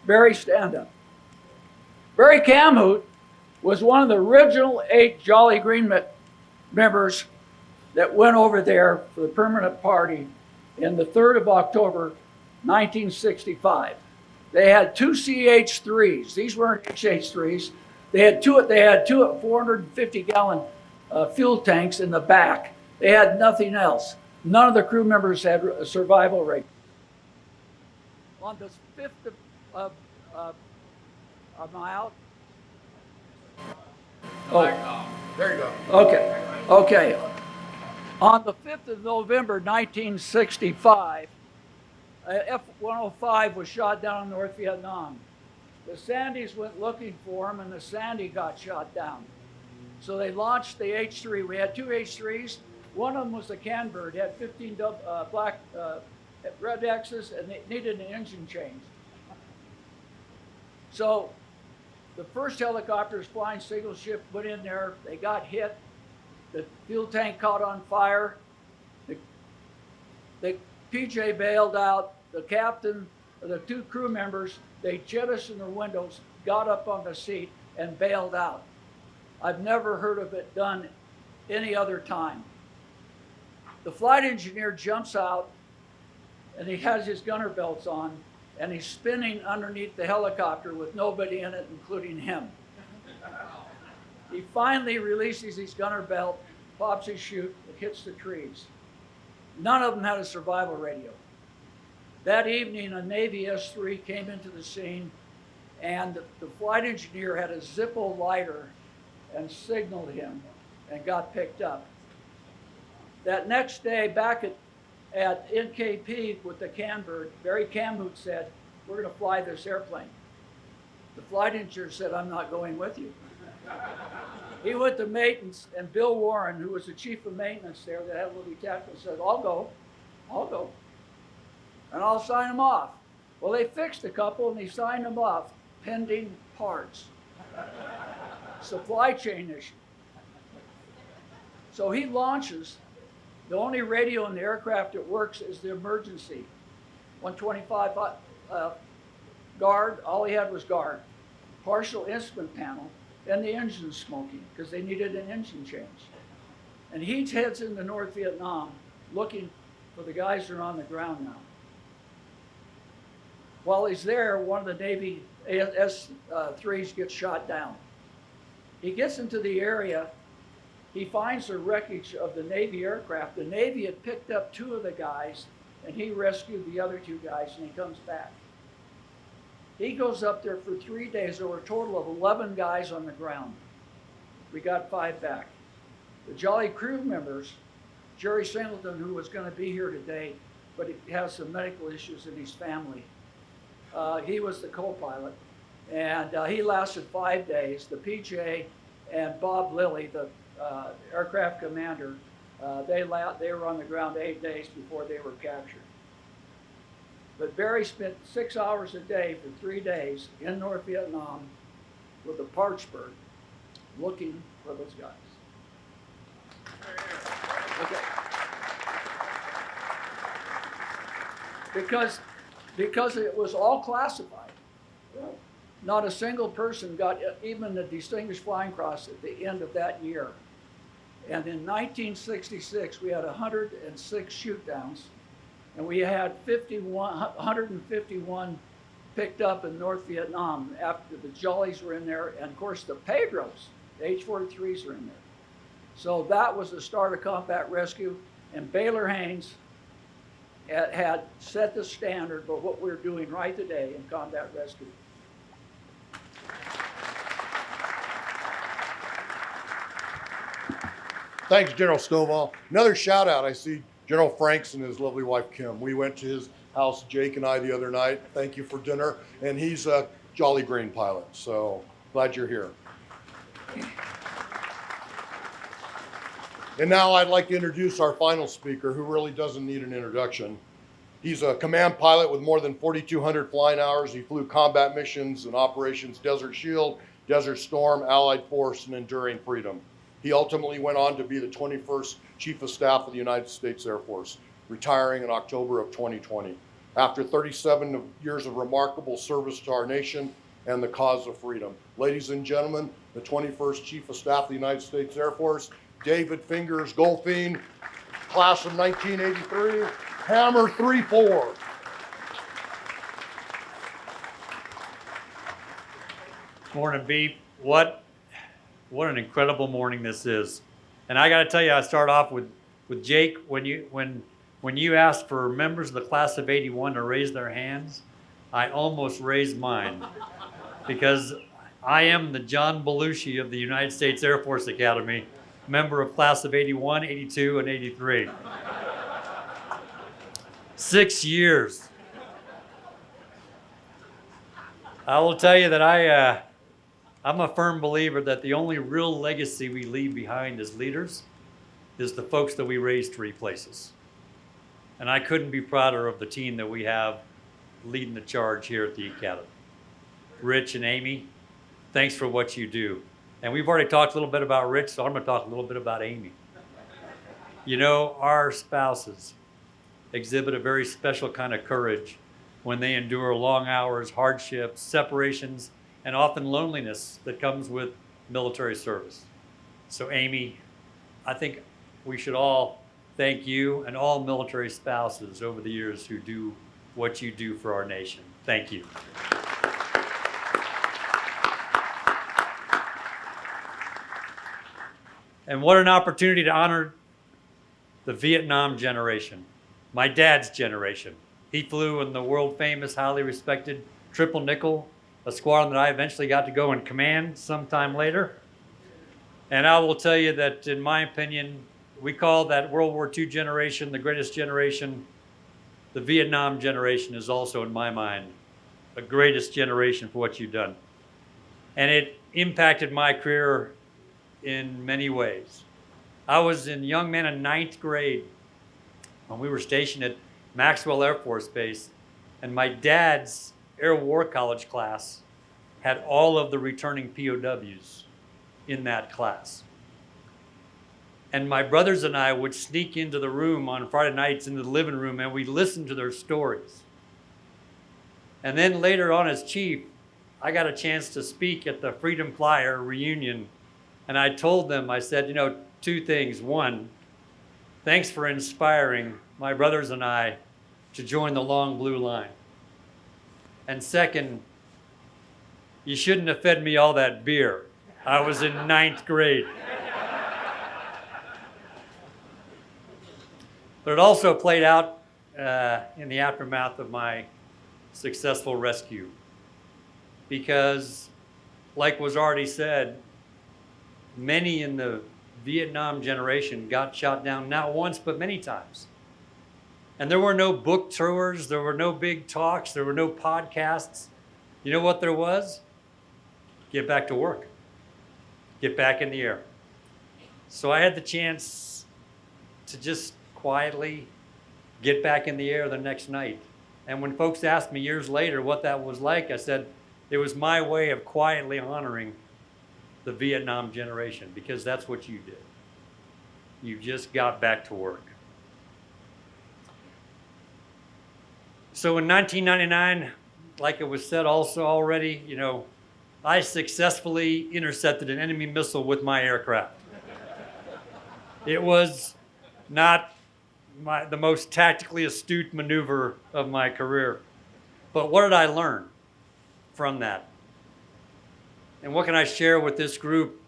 Barry, stand up. Barry Kamhout was one of the original 8 Jolly Green members that went over there for the permanent party in the 3rd of October, 1965. They had 2 CH-3s. These weren't HH-3s. They had two 450-gallon fuel tanks in the back. They had nothing else. None of the crew members had a survival rate. On the 5th of am I out? Oh, There you go. okay. On the 5th of November, 1965, F-105 was shot down in North Vietnam. The Sandys went looking for him, and the Sandy got shot down. So they launched the H-3. We had 2 H-3s. One of them was the Canbird. It had 15 black red X's, and it needed an engine change. So the first helicopters flying single ship went in there. They got hit. The fuel tank caught on fire. The PJ bailed out. The captain, the 2 crew members, they jettisoned their windows, got up on the seat, and bailed out. I've never heard of it done any other time. The flight engineer jumps out, and he has his gunner belts on, and he's spinning underneath the helicopter with nobody in it, including him. He finally releases his gunner belt, pops his chute, and hits the trees. None of them had a survival radio. That evening, a Navy S-3 came into the scene, and the flight engineer had a Zippo lighter and signaled him and got picked up. That next day, back at NKP with the Canbird, Barry Kamhout said, "We're going to fly this airplane." The flight engineer said, "I'm not going with you." He went to maintenance, and Bill Warren, who was the chief of maintenance there, that had a little detachment, said, "I'll go, and I'll sign them off." Well, they fixed a couple, and he signed them off, pending parts. Supply chain issue. So he launches. The only radio in the aircraft that works is the emergency. 125 guard, all he had was guard. Partial instrument panel, and the engine smoking, because they needed an engine change. And he heads into North Vietnam looking for the guys that are on the ground now. While he's there, one of the Navy S-3s gets shot down. He gets into the area. He finds the wreckage of the Navy aircraft. The Navy had picked up 2 of the guys, and he rescued the other 2 guys, and he comes back. He goes up there for 3 days. There were a total of 11 guys on the ground. We got 5 back. The Jolly crew members, Jerry Singleton, who was going to be here today, but he has some medical issues in his family. He was the co-pilot, and he lasted 5 days. The PJ and Bob Lilly, the aircraft commander, they were on the ground 8 days before they were captured. But Barry spent 6 hours a day for 3 days in North Vietnam with a parch bird looking for those guys. Okay. Because it was all classified. Not a single person got even the Distinguished Flying Cross at the end of that year. And in 1966, we had 106 shoot-downs, and we had 151 picked up in North Vietnam after the Jollies were in there, and of course the Pedros, the H-43s are in there. So that was the start of combat rescue, and Baylor Haynes had set the standard for what we're doing right today in combat rescue. Thanks, General Stovall. Another shout out. I see General Franks and his lovely wife, Kim. We went to his house, Jake and I, the other night. Thank you for dinner. And he's a Jolly Green pilot. So glad you're here. And now I'd like to introduce our final speaker, who really doesn't need an introduction. He's a command pilot with more than 4,200 flying hours. He flew combat missions and operations Desert Shield, Desert Storm, Allied Force, and Enduring Freedom. He ultimately went on to be the 21st Chief of Staff of the United States Air Force, retiring in October of 2020. After 37 years of remarkable service to our nation and the cause of freedom. Ladies and gentlemen, the 21st Chief of Staff of the United States Air Force, David Fingers Goldfein, class of 1983, hammer 3-4. Morning, Beef. What an incredible morning this is. And I got to tell you, I start off with Jake. When you asked for members of the class of '81 to raise their hands, I almost raised mine because I am the John Belushi of the United States Air Force Academy, member of class of '81, '82, and '83. 6 years. I will tell you that I'm a firm believer that the only real legacy we leave behind as leaders is the folks that we raised to replace us. And I couldn't be prouder of the team that we have leading the charge here at the Academy. Rich and Amy, thanks for what you do. And we've already talked a little bit about Rich, so I'm going to talk a little bit about Amy. You know, our spouses exhibit a very special kind of courage when they endure long hours, hardships, separations, and often loneliness that comes with military service. So Amy, I think we should all thank you and all military spouses over the years who do what you do for our nation. Thank you. And what an opportunity to honor the Vietnam generation, my dad's generation. He flew in the world famous, highly respected Triple Nickel, a squadron that I eventually got to go and command sometime later. And I will tell you that, in my opinion, we call that World War II generation the greatest generation. The Vietnam generation is also, in my mind, the greatest generation for what you've done. And it impacted my career in many ways. I was a young man in 9th grade when we were stationed at Maxwell Air Force Base, and my dad's Air War College class had all of the returning POWs in that class. And my brothers and I would sneak into the room on Friday nights, into the living room, and we'd listen to their stories. And then later on as chief, I got a chance to speak at the Freedom Flyer reunion, and I told them, I said, you know, 2 things. One, thanks for inspiring my brothers and I to join the Long Blue Line. And second, you shouldn't have fed me all that beer. I was in 9th grade. But it also played out in the aftermath of my successful rescue. Because, like was already said, many in the Vietnam generation got shot down not once, but many times. And there were no book tours, there were no big talks, there were no podcasts. You know what there was? Get back to work. Get back in the air. So I had the chance to just quietly get back in the air the next night. And when folks asked me years later what that was like, I said, it was my way of quietly honoring the Vietnam generation, because that's what you did. You just got back to work. So in 1999, like it was said also already, you know, I successfully intercepted an enemy missile with my aircraft. It was not the most tactically astute maneuver of my career. But what did I learn from that? And what can I share with this group?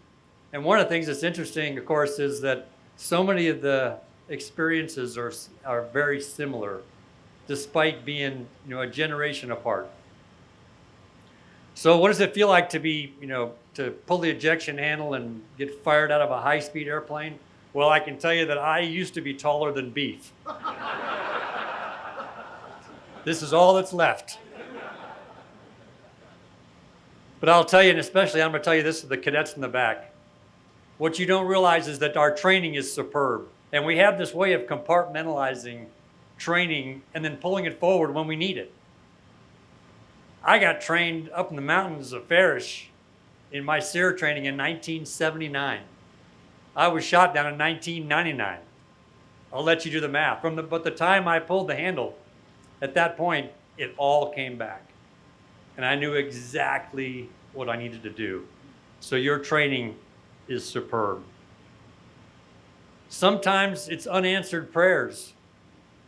And one of the things that's interesting, of course, is that so many of the experiences are very similar, despite being, you know, a generation apart. So what does it feel like to be, you know, to pull the ejection handle and get fired out of a high-speed airplane? Well, I can tell you that I used to be taller than Beef. This is all that's left. But I'll tell you, and especially I'm going to tell you this to the cadets in the back. What you don't realize is that our training is superb. And we have this way of compartmentalizing training and then pulling it forward when we need it. I got trained up in the mountains of Farish in my SEER training in 1979. I was shot down in 1999. I'll let you do the math. But the time I pulled the handle, at that point, it all came back. and I knew exactly what I needed to do. So your training is superb. Sometimes it's unanswered prayers,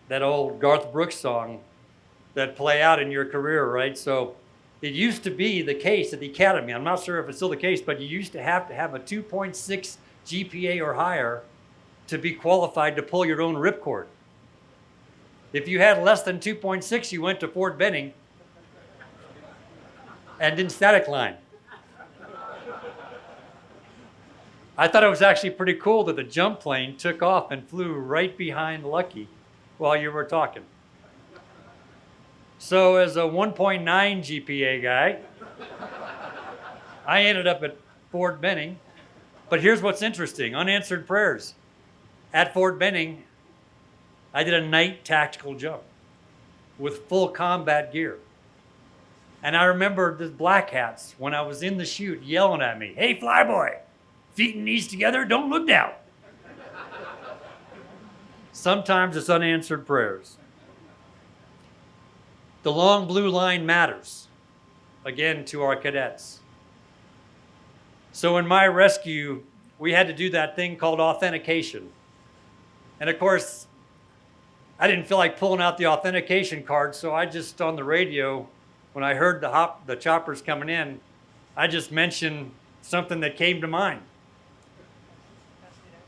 that old Garth Brooks song, that play out in your career, right? So it used to be the case at the academy, I'm not sure if it's still the case, but you used to have a 2.6 GPA or higher to be qualified to pull your own ripcord. If you had less than 2.6, you went to Fort Benning and didn't static line. I thought it was actually pretty cool that the jump plane took off and flew right behind Lucky while you were talking. So as a 1.9 GPA guy, I ended up at Fort Benning. But here's what's interesting, unanswered prayers. At Fort Benning, I did a night tactical jump with full combat gear. And I remember the black hats when I was in the chute yelling at me, "Hey, flyboy, feet and knees together, don't look down." Sometimes it's unanswered prayers. The long blue line matters, again, to our cadets. So in my rescue, we had to do that thing called authentication. And of course, I didn't feel like pulling out the authentication card, so I just, on the radio, when I heard the choppers coming in, I just mentioned something that came to mind.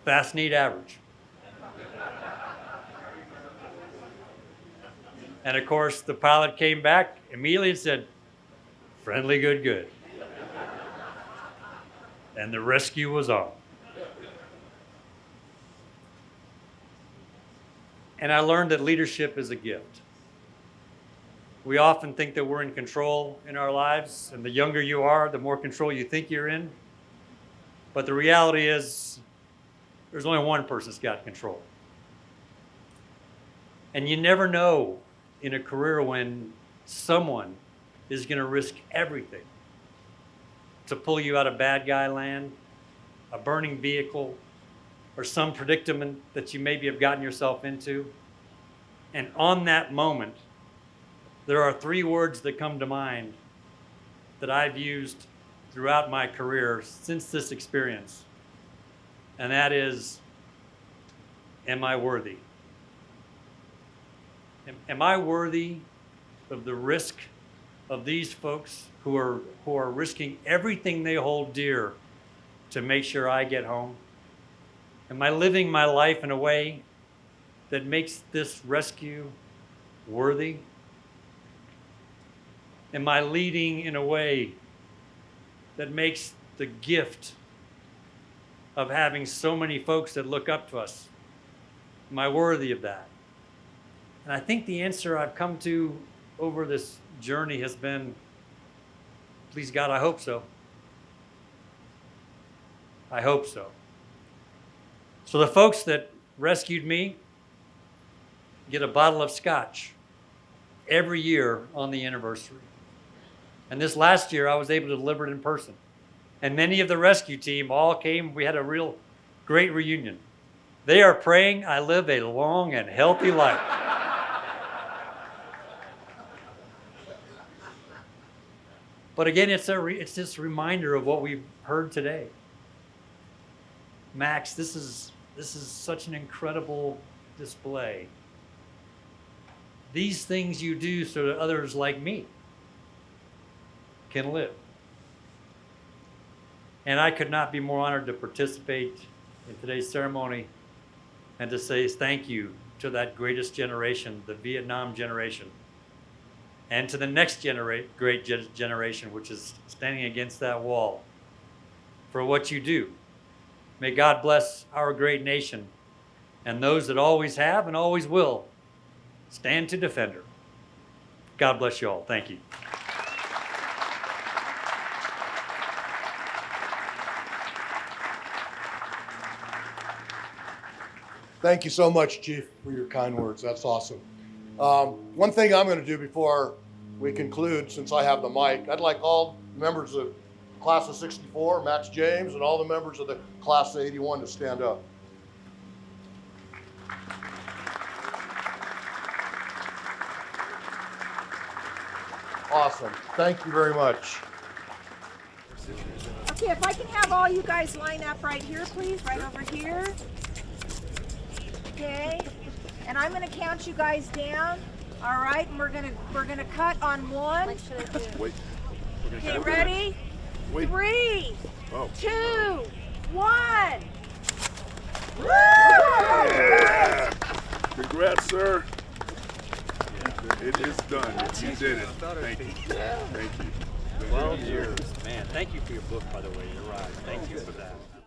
Fast need average. And of course, the pilot came back immediately and said, "Friendly, good, good." And the rescue was on. And I learned that leadership is a gift. We often think that we're in control in our lives, and the younger you are, the more control you think you're in. But the reality is, there's only one person that's got control. And you never know in a career when someone is going to risk everything to pull you out of bad guy land, a burning vehicle, or some predicament that you maybe have gotten yourself into. And on that moment, there are 3 words that come to mind that I've used throughout my career since this experience. And that is, am I worthy? Am I worthy of the risk of these folks who are risking everything they hold dear to make sure I get home? Am I living my life in a way that makes this rescue worthy? Am I leading in a way that makes the gift of having so many folks that look up to us, am I worthy of that? And I think the answer I've come to over this journey has been, please God, I hope so. I hope so. So the folks that rescued me get a bottle of scotch every year on the anniversary. And this last year, I was able to deliver it in person. And many of the rescue team all came. We had a real great reunion. They are praying I live a long and healthy life. But again, it's this reminder of what we've heard today. Max, this is such an incredible display. These things you do so that others like me can live. And I could not be more honored to participate in today's ceremony and to say thank you to that greatest generation, the Vietnam generation, and to the next great generation, which is standing against that wall, for what you do. May God bless our great nation and those that always have and always will stand to defend her. God bless you all. Thank you. Thank you so much, Chief, for your kind words. That's awesome. One thing I'm going to do before we conclude, since I have the mic, I'd like all members of Class of 64, Max James, and all the members of the Class of 81 to stand up. Awesome. Thank you very much. Okay, if I can have all you guys line up right here, please, right over here. Okay, and I'm gonna count you guys down. All right, and we're gonna cut on one. Wait. Okay, ready? Wait. 3, Oh. 2, 1. Woo! Yeah. Congrats, sir. It is done. You did it. Thank you. Thank you. 12 years. Man, thank you for your book, by the way. You're right. Thank you for that.